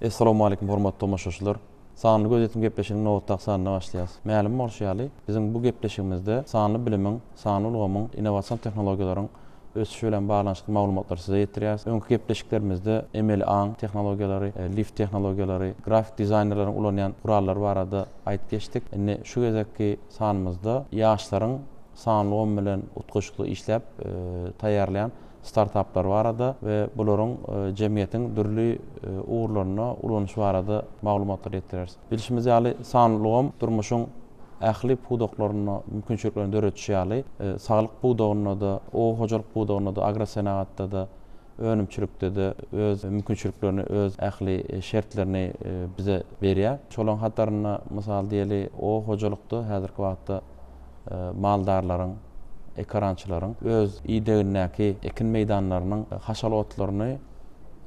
Assalamu alaykum hormatly tomoşaçylar. Sanly gözetim gepleşiginiň nowatda sanly başlaýas. Mälim bolşýaly, biziň bu gepleşigimizde sanly bilimiň, sanly ulgamyň, innovasiýon tehnologiýalaryň ösüşi bilen baglanşyk maglumatlary size ýetirýäs. Öňkü gepleşiklerimizde ML tehnologiýalary, lift tehnologiýalary, grafik dizaýnerlaryň ulanýan gurallar barada aýdyp geçdik. Indi şu gezekki sanymyzda ýaşlaryň sanly ulgam bilen utgaşykly işläp taýýarlayan startuplar barada ve bularyň jemgyýetiň dürli uğurlaryna ulanýaşy barada maglumatlar ýetirýär. Bilişimiz ýaly sanly ulgam durmuşyň ähli pudoklaryna mümkinçiliklerini döretişi ýaly saglyk pudogyna da, o hojalyk pudogyna da, agrosenagatda da, önümçilikde de öz mümkinçiliklerini, öz ähli şertlerini bize berýär. Şolaň hataryna mysal diýeli o hojalykda häzirki wagtda maldarlaryň, ekrançylaryň öz ideýindäki ekin meýdanlarynyň haşal otlaryny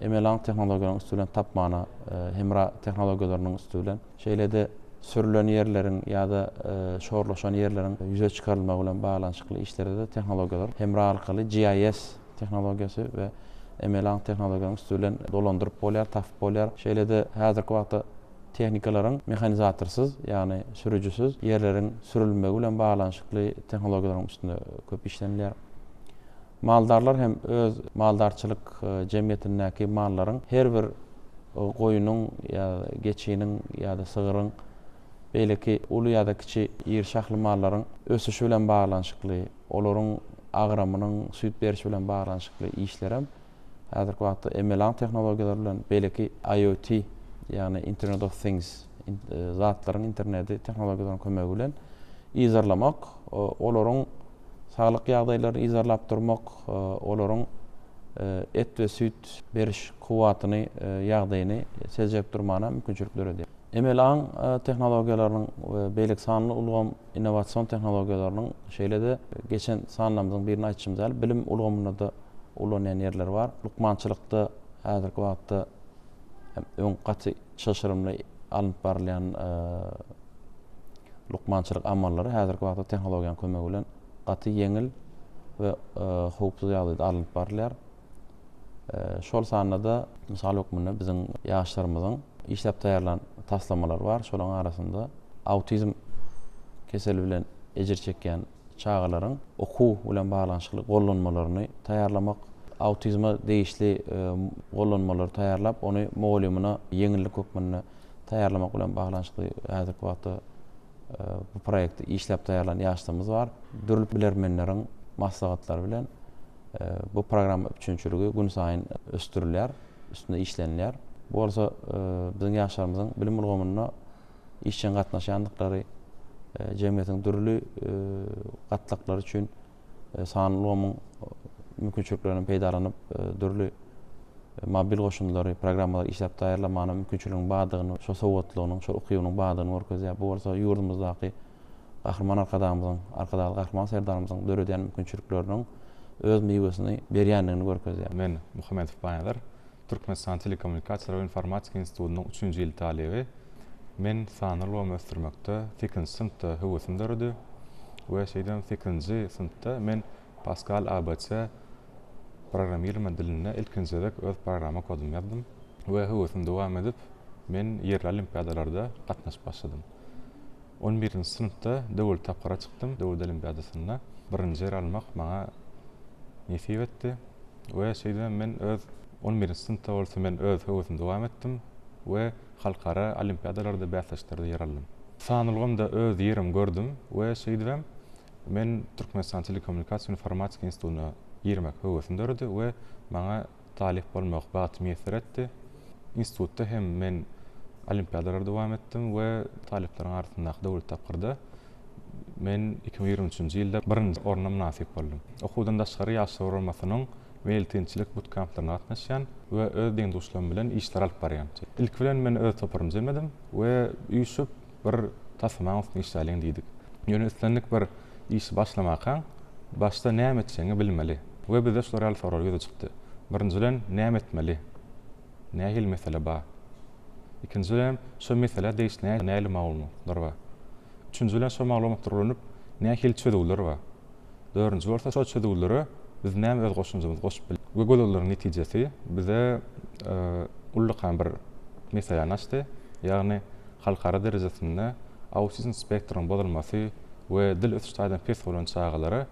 ML tehnologiýalaryň üstünden tapmana, hemra tehnologiýalarynyň üstünden şeýlede sürülen yerlerin ýa-da şorlaşan yerlerin ýüze çykarylmagy bilen baglanşykly işlerde de tehnologiýalar hemra arkaly GIS tehnologiýasy we ML tehnologiýalaryň üstünden dolandyryp bolýar, tapyp bolýar. Şeýlede häzirki wagtda tehnikalaryň mehanizatorsyz, ýani sürüjüsiz yerlerin sürülmegi bilen baglanşykly tehnologiýalaryň üstünde köp işlenýär. Maldarlar hem öz maldarçylyk jemgyýetindäki mallaryň her bir goýunyň ýa geçiğiniň ýa-da sygyryň belki uly ýa-da kiçi ýerşahly mallaryň ösüşi bilen baglanşykly, olaryň agramynyň süýt berişi bilen baglanşykly işler hem häzirki wagtda ML tehnologiýalary bilen belki IoT ýani Internet of Things zatlaryň interneti tehnologiýalaryň kömegi bilen izarlamak, olaryň saglyk ýagdaýlaryny izarlap durmak, olaryň et we süýt beriş kuwatyny ýagdaýyny sezjek durmana mümkinçilik berýär. ML tehnologiýalarynyň beýlik sanly ulgam innovasiýon tehnologiýalarynyň şeýlede geçen sanlamyzyň birini aýtjymyz, bilim ulgamyna da ulanýan yerler bar. Lukmançylykda häzirki wagtda öň gaty şaşyrymly alyp barylýan lukmançylyk amallary häzirki wagtda tehnologiýanyň kömegi bilen gaty yeňil we howpsuz ýagdaýda alyp barylýar. Şol sanada mysal ökmünde biziň ýaşlarymyzyň işläp taýýarlan taslamalar bar. Şolaryň arasynda autizm keseli bilen ejir çekýän çağalaryň okuw bilen baglanşykly gollanmalaryny taýýarlamak, autizma değişli gollanmalary taýýarlap, ony mogalymyna yeňillik ökmünde taýýarlamak bilen baglanşykly häzirki wagtda bu proýekti işläp taýýarlan ýaşlarymyz bar. Dürli bilermenleriň maslahatlary bilen bu program üçinçiligi gün saýyn östürilýär, üstünde işlenýär. Bu bolsa biziň ýaşlarymyzyň bilim ulgamyna işçen gatnaşandyklary, jemgyýetiň dürli gatlaklary üçin sanly ulgamyň mümkinçiliklerini peýdalanyp dürli mobil goşunlary, programmalary işläp taýýarlamana mümkinçiliginiň badygyny, şo sowatlygynyň, şo okuwynyň badygyny görkezýär. Bu bolsa ýurdumyzdaky gahrman arkadamyzyň, arkadaly gahrman serdarymyzyň döredýän mümkinçilikleriniň öz meýwesini berýändigini görkezýär. Men Muhammedow Baýnadar, Türkmenistan Telekommunikasiýalary we Informatika institutynyň 3-nji ýyl talebi. Men sanly ulgam ösdürmekde 8-nji synpda höwesinde ördü we şeýden 8-nji synpda men Pascal ABC programmýarlyma diline ilkinjidek öz programa kodum ýazdym we höwesinde dowam edip men ýerli olimpiadalarda gatnaşyp başladym. 11-nji synpda döwlet tapgara çykdym. Döwlet olimpiadasyna birinji ýer almak maňa nesip etdi we şeýden men öz 11-nji synpda bolsa men öz höwesinde dowam etdim we halkara olimpiadalarda bäsleşdirde ýer aldym. Sanly ulgamda öz ýerim gördüm we şeýdem men Türkmenistan Telekommunikasiýa we Informatika institutyna girmek höwesinde ördü we maňa talip bolmak baty meýser etdi. Institutda hem men olimpiadalarda dowam etdim we taliplerin arasynda döwlet tapgyrda men 2023-nji ýylda birinji orna munasip boldum. Okuwdan daşgary ýaşlar ormasynyň weltinçilik bootcamplarına gatnaşýan we öz deňdoşlarym bilen işler alyp barýan. İlk bilen men öz toparym jelmedim we üýşüp bir tasmaň üstüne işläliň diýdik. Ýönetildik bir iş başlamakan başta näme etçeňi bilmeli we bizde şol soralar ýüze çykdy. Birinjilen näme etmeli? Nähil mesele ba? Ikinjilen şo mesele deýişne näle maglumatlar ba? Üçüncülen şo maglumatlar uranyp nähil çödüwler ba? Dördüncü bolsa şo çödüwleri biz näme öz goşunjymyzy goşup bilip we golalaryň netijesi bize ullukan bir meseleni açdy. Ýagny halkara derejesinde autizm spektrum bozulmasy we dil ösüşden pes bolan çağalara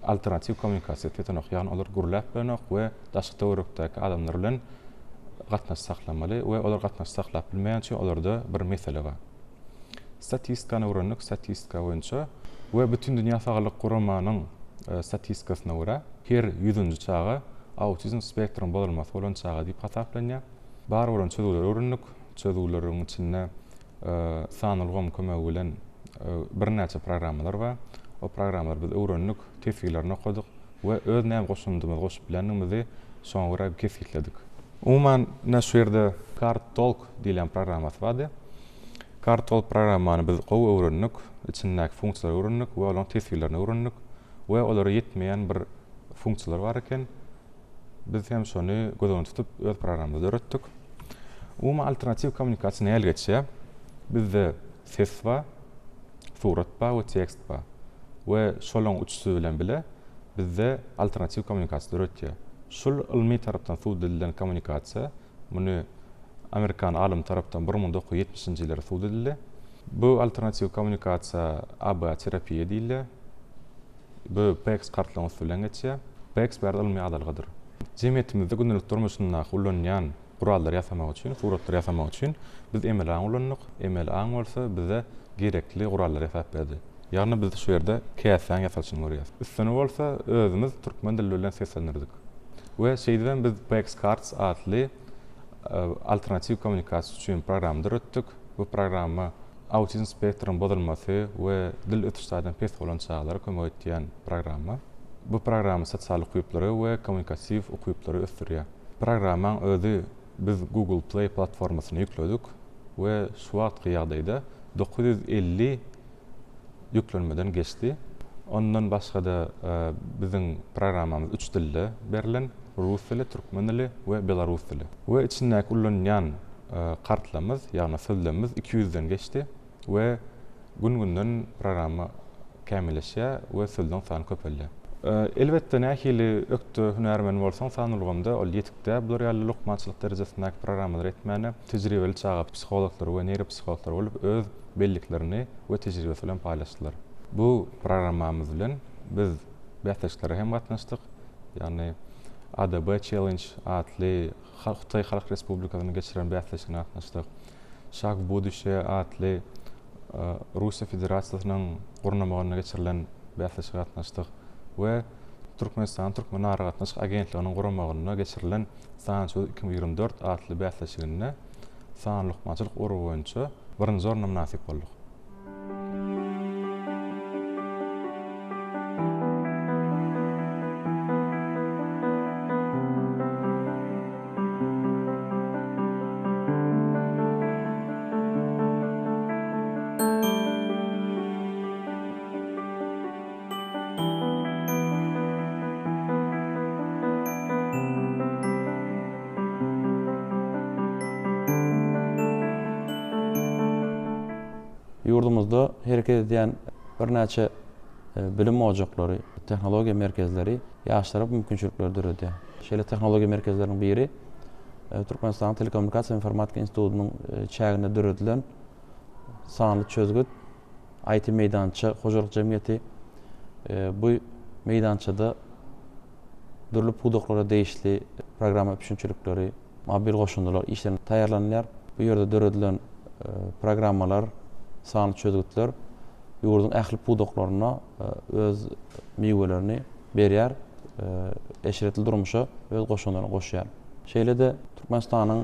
alternativ kommunikasiýa tetenek, ýagny olar gurulap bilenok we daşky töwerekdäki adamlar bilen gatnaş saklamaly we olar gatnaş saklap bilmeýänçe olarda bir mesele bar. Statistikany öwrendik, statistika boýunça we bütün dünýä saglyk guramanyň statistikasyna görä her 100-nji çağa autizm spektrum bozulmasy bolan çağa diýip hasaplanýar. Bar bolan çözüler öwrendik. Çözülerin içinde sanylgam kömegi bilen bir näçe programmalar bar. O programmalar biz öwrendik, tefsirlerini okudyk we öz näme goşundymy goşup bilenimizi soňra kesitledik. Umuman şu ýerde CardTalk diýilen programmasy bardy. CardTalk programmany biz gowy öwrendik, içindäki funksiýalar öwrendik we olaryň tefsirlerini öwrendik we olara ýetmeýän bir funksiýalar bar eken. Biz hem şonu gözden tutup öz programmamyzda öğretdik. Umuman alternativ kommunikasiýa näme geçýär? Bizde ses bar, surat bar we tekst bar. We şolaň üçüsi bilen bile bizde alternativ kommunikasiýa öğretýär. Şol ilmi tarapdan suwdedilen kommunikasiýa muny Amerikan alim tarapdan 1970-nji ýyllara suwdedildi. Bu alternativ kommunikasiýa AB terapiýa diýilýär. Bu PEX kartlamasy bilen geçýär. PEX bir ilmi adalgydyr. Jemgyýetimizde gündelik durmuşynda kullanýan gurallar ýasamak üçin, suratlar ýasamak üçin biz MLA ulandyk. MLA bolsa bize gerekli gurallar ýasap berdi. Ýagny biz şu ýerde käsän ýasaşyny görýäs. Üstüne bolsa özümiz türkmen dili bilen seslendirdik. We şeýden biz PEX Cards adly alternativ kommunikasiýa üçin programda öğretdik. Bu programma autizm spektrum bozulmasy we dil ötüşden pes bolan çağalara kömek edýän programma. Bu programma sosial okuyuplary we kommunikasiýw okuyuplary ösdürýär. Programmaň özü biz Google Play platformasyna ýükledik we şu wagtky ýagdaýda 950 yüklenmeden geçti. Ondan başga da bizim programmamız 3 dilde berilen: rus dili, türkmen dili we belarus dili. We içindäki kullanýan kartlamız, ýagny sözlemimiz 200-den geçti we gün-günden programma kämilleşýär we sözleň sany köpelýär. Elbetde nähili öktü hünärmen bolsaň sanylgymda ol ýetikde bular ýaly lukmançylyk derejesindäki programmalar etmäne tejribeli çağa psikologlar we neuropsikologlar bolup öz belliklerini we tejribesi bilen paýlaşdylar. Bu programmamyz bilen biz bähtäçlere hem gatnaşdyk. Ýani ADB Challenge adly Xitay Halk Respublikasyny geçiren bähtäçine gatnaşdyk. Şak Buduşe adly Russiýa Federasiýasynyň gurnamagyna geçirilen bähtäçine gatnaşdyk. We Türkmenistan Türkmen Aragatnaşyk agentliginiň guramagyna geçirilen Sançy 2024 adly bähtäçine sanlykmaçylyk urugy boýunça birinji orna munasip boldyk. Yurdumuzda hereket edýän bir näçe bilim ojaklary, tehnologiýa merkezleri ýaşlara bu mümkinçilikleri döredýär. Şeýle tehnologiýa merkezleriniň biri Türkmenistan Telekommunikasiýa Informatika Institutunyň çägine döredilen sanly çözgüt IT meýdança hojalyk jemgyýeti. Bu meýdançada dürli pudoklara değişli programma düşünçilikleri, mobil goşundylar işlerini taýýarlanýar. Bu ýerde döredilen programmalar, sanly çözgütler ýurdun ähli pudoklaryna öz miwelerini berýär, eşiretli durmuşa öz goşunlaryny goşýar. Şeýle-de Türkmenistanyň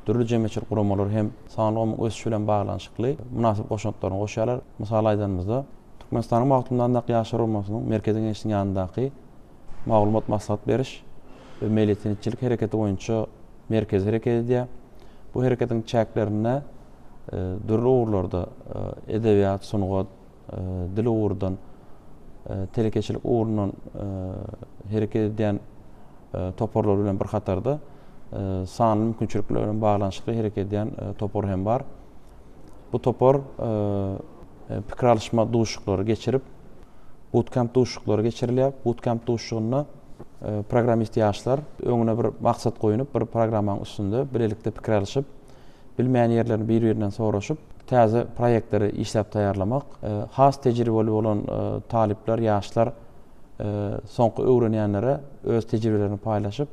dürli jemgyýetçilik guramalary hem sanlygyň ösüşi bilen baglanyşykly munasip goşunlaryny goşýarlar. Mysal aýdanymyzda Türkmenistanyň maglumatyndan ýaşar bolmasynyň merkezi gençliği ýanyndaky maglumat maslahat beriş we meýletçilik hereketi boýunça merkez hereket edýär. Bu hereketiň çäklerine dürli uğurlarda edebiyat, sunugat, dil uğurdan, telekeçilik uğurundan hereket edýän toporlar bilen bir hatarda sanly mümkinçilikler bilen baglanyşykly hereket edýän topor hem bar. Bu topor pikir alışma duşuklary geçirip bootcamp duşuklary geçirilýär. Bootcamp duşugyna programist ýaşlar öňüne bir maksat goýunyp bir programmaň üstünde bilelikde pikir alýşyp, bilmeýän ýerlerini bir-birinden soraşyp, täze proýektleri işläp taýýarlamak, has tejribeli bolan talipler, ýaşlar soňky öwrenýänlere öz tejribelerini paýlaşyp,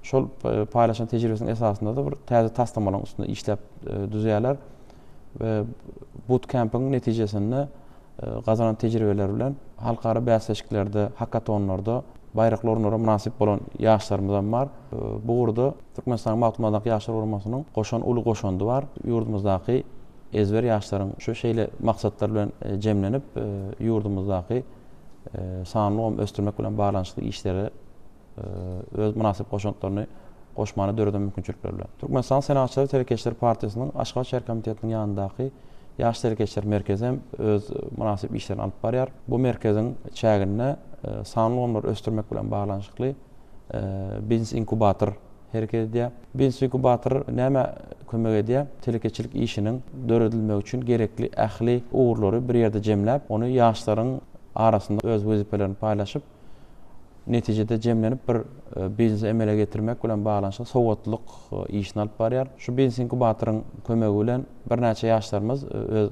şol paýlaşan tejribesiniň esasynda da bir täze taslamalaryň üstünde işläp düzýärler we bootcamping netijesinde gazanan tejribeler bilen halkara bäsleşiklerde, hackathonlarda baýrakly orunlara münasip bolan ýaşlarymyz bar. Bu urda Türkmenistan Maglumatlaryň ýaşlar urmasynyň goşan uly goşandy bar. Ýurdumyzdaky ezber ýaşlaryň şu şeýle maksatlar bilen jemlenip, ýurdumyzdaky sanyny östürmek bilen baglanyşly işleri öz münasip goşanklaryny goşmany döredem mümkinçilikler bilen. Türkmenistan Senatçylar Telekeşler Partiýasynyň Aşgabat şäher komitetiniň ýanyndaky Ýaş Telekeşler merkezi hem öz münasip işlerini alyp barýar. Bu merkeziň çägine sanyny urunlar östürmek bilen baglanyşykly Business Inkubator hereket edýär. Business Inkubator näme kömek edýär? Telekeçilik işiniň döredilmegi üçin gerekli ähli uğurlary bir ýerde jemläp, ony ýaşlaryň arasynda öz wezipelerini paýlaşyp, netijede jemlenip bir biznes emele getirmek bilen baglanyşyk sowatlyk işini alyp barýar. Şu Business Inkubator'yň kömegi bilen bir näçe ýaşlarymyz öz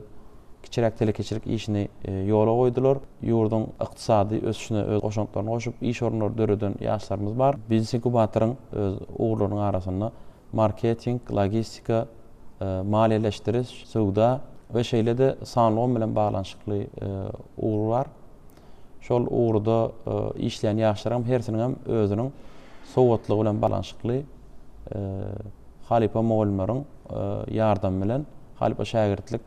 kiçirek telekeçilik işini ýola goýdular. Ýurdun ykdysady ösüşine öz goşanklaryny goşup iş orunlary döreden ýaşlarymyz bar. Business Inkubator'yň öz uğurlarynyň arasynda marketing, logistika, maliýeleşdiriş, sowda we şeýle-de sanyny bilen baglanyşykly uğur bar. Şol uğurda işleyen ýaşlarym hersiniň hem özüniň sowatlygy bilen baglanyşykly halipa mugallimlaryň ýardamy bilen halipa şagirdlik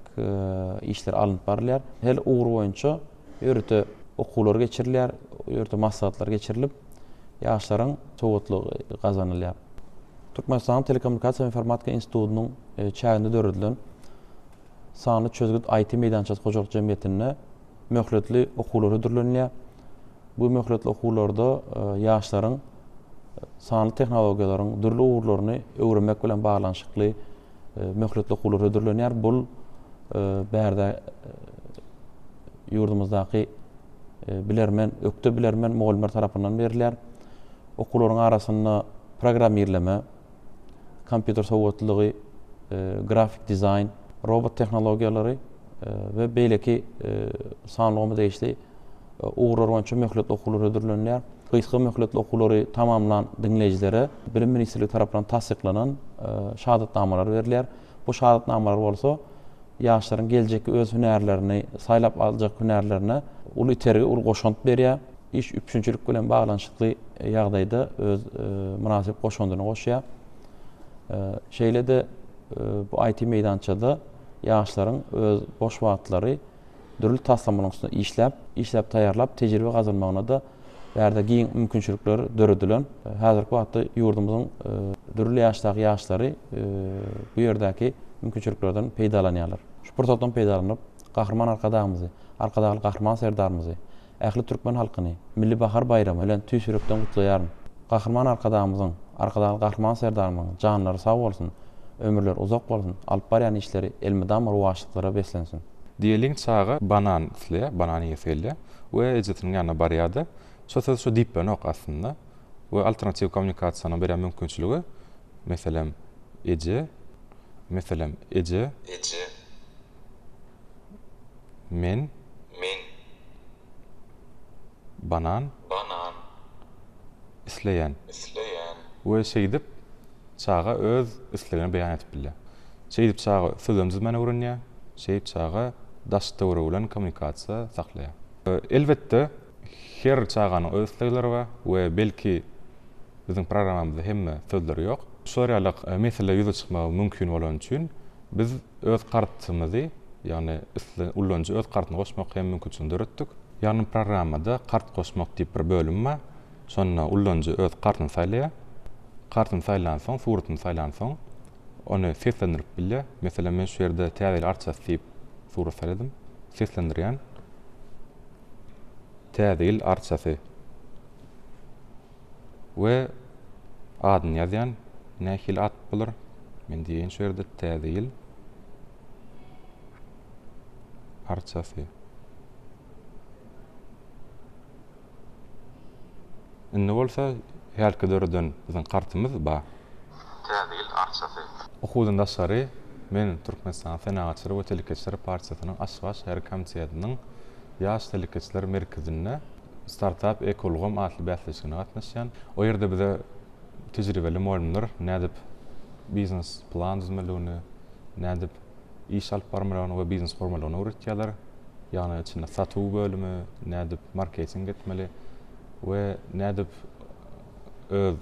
işleri alınıp barylýar. Her uğur boýunça ýörüte okulary geçirilýär, ýörüte maslahatlar geçirilip ýaşlaryň sowatlygy gazanylýar. Türkmenistan Telekommunikasiýa we Informatika Institutunyň çäginde döredilen sany çözgüt IT meýdançasy gojalyk jemgyýetine möhletli okulary ödürlenýär. Bu möhletli okullarda ýaşlaryň sanyly tehnologiýalaryň dürli uğurlaryny öwrenmek bilen baglanyşykly möhletli okulary ödürlenýär. Bu bärde ýurdumyzdaky bilermen, ökde bilermen mugallimler tarapyndan berilýär. Okularyň arasynda programmerleme, kompýuter sowatlygy, grafik dizayn, robot tehnologiýalary we beýleki sanyny değişli uğurlar boýunça möhletli okulary ödürlenýär. Gysga möhletli okulary tamamlan dinleýijilere Bilim Ministrligi tarapyndan tasdiklanan şahadatnamalar berilýär. Bu şahadatnamalar bolsa ýaşlaryň geljekki öz hünärlerini, saýlap aljak hünärlerine uly tergi, uly goşanty berýär. İş üçünçilik bilen baglanyşykly ýagdaýda öz münasip goşandyny goşýar. Şeýle-de bu IT meýdançada ýaşlaryň öz boş wagtlary dürli taslamalaryň üstünde işläp taýýarlap tejribe gazanmagyna da bärde giň mümkinçilikler döredilen. Häzirki wagtda ýurdumyzyň dürli ýaşdaky ýaşlary bu ýerdäki mümkinçiliklerden peýdalanýarlar. Şu pursatdan peýdalanyp gahrman arkadaky gahrman serdarymyzy, ähli türkmen halkyny milli bahar bayramy bilen tüýsürekden gutlaýaryn. Gahrman arkadaky gahrman serdarymyň janlary sag bolsun, ömürler uzak bolsun, alyp barýan işleri elmydam ruwaşlyklara beslensin. Diýelim çağa banan isle, banan ýeselýär we ejetiniň ýanyna barýardy. Şu diýip nok aslında we alternativ kommunikasiýanyň berýän mümkinçiligi meselem ece men banan isleýän we şeýdip çağa öz islerini beýan etip bilýär. Şeýdip çağa sözlemizmeni öwrenýär, şeýdip çağa daşda bilen kommunikasiýa saklaýar. Elbetde her çağanyň öz islegleri bar we belki biziň programmamyzda hemme sözleri ýok. Şoýralyk mesele ýüze çykmagy mümkin bolan üçin biz öz kartymyzy, ýani ullanjy öz kartyny goşmak hem mümkinçiligini döretdik. Ýani programmada kart goşmak diýip bir bölüm bar. Şonda ullanjy öz kartyny saýlaýar. Kartyn saýlansoň, suratyny saýlansoň, onu seslendirip bilýär. Meselem men şu ýerde täze arças diýip surat saýladım. Seslendirýän täze arçasy we adyny ýazýan nähil at bolar. Men diýen şu ýerde täze arçasy. Inne bolsa helki dörden bizim kartymyz ba. Täzegil arçasy. Okudan daşary men Türkmenistan Fenagatçylar we Telekeçiler Partiýasynyň Aşgabat şäher komiteýetiniň ýaş telekeçiler merkezinde startup ekologam atly bäsleşigine gatnaşýan. O ýerde bize tejribeli molimler nädip biznes plan düzmeliğini, nädip iş alyp barmalygyny we biznes formalygyny öğretýärler. Ýani içinde satuw bölümi, nädip marketing etmeli we nädip öz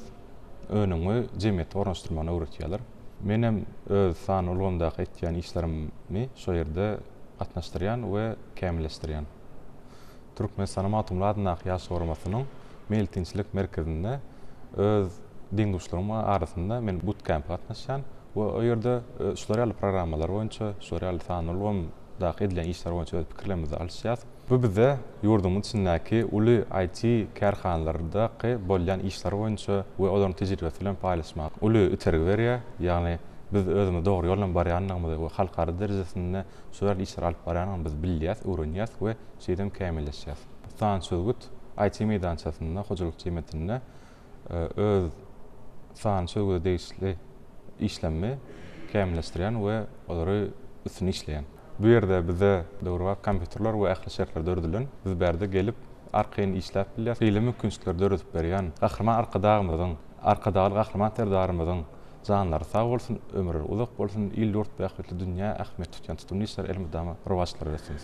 önüňi jemgyýetde ornaşdyrmany öğretýärler. Menem öz sany ulgamdaky etýän işlerimi şo ýerde gatnaşdyrýan we kämilleşdirýän. Türkmenistan Matumladynak ýaş formasynyň Meltinçilik merkezinde öz diňduşlarym arasynda men bootcamp gatnaşýan we o ýerde şolary programmalar boýunça, şolary sany ulgamdaky edilen işler boýunça öz pikirlerimizi alýar. Bu bize ýurdumyň içindäki uly IT kärhanalaryndaky bolýan işler boýunça we olaryň tejribesi bilen paýlaşmak uly ütergi berýär. Ýagny biz özümiz dogry ýoldan barýanlygymyzy we halkara derejesinde şolary işler alyp barýanlygymy biz bilýäs, öwrenýäs we şeýdem kämilleşýäs. San söwgüt IT meýdançasynda hojuluk jemgyýetinde öz san söwgüde değişli işlemi kämilleşdirýän we olary üstün işleýän. Bu ýerde bize dogry kompýuterler we ähli şertler dördülen biz berde gelip arkayn işläp bilýär. Beýle mümkinçilikler döredip berýän. Gahryman arkadagymyzyň, arkadagy gahryman terdarymyzyň janlary sag bolsun, ömürleri uzak bolsun, il ýurt bähmetli dünýä ähmet tutýan tutumly işler elmydama rowaçlar etsin.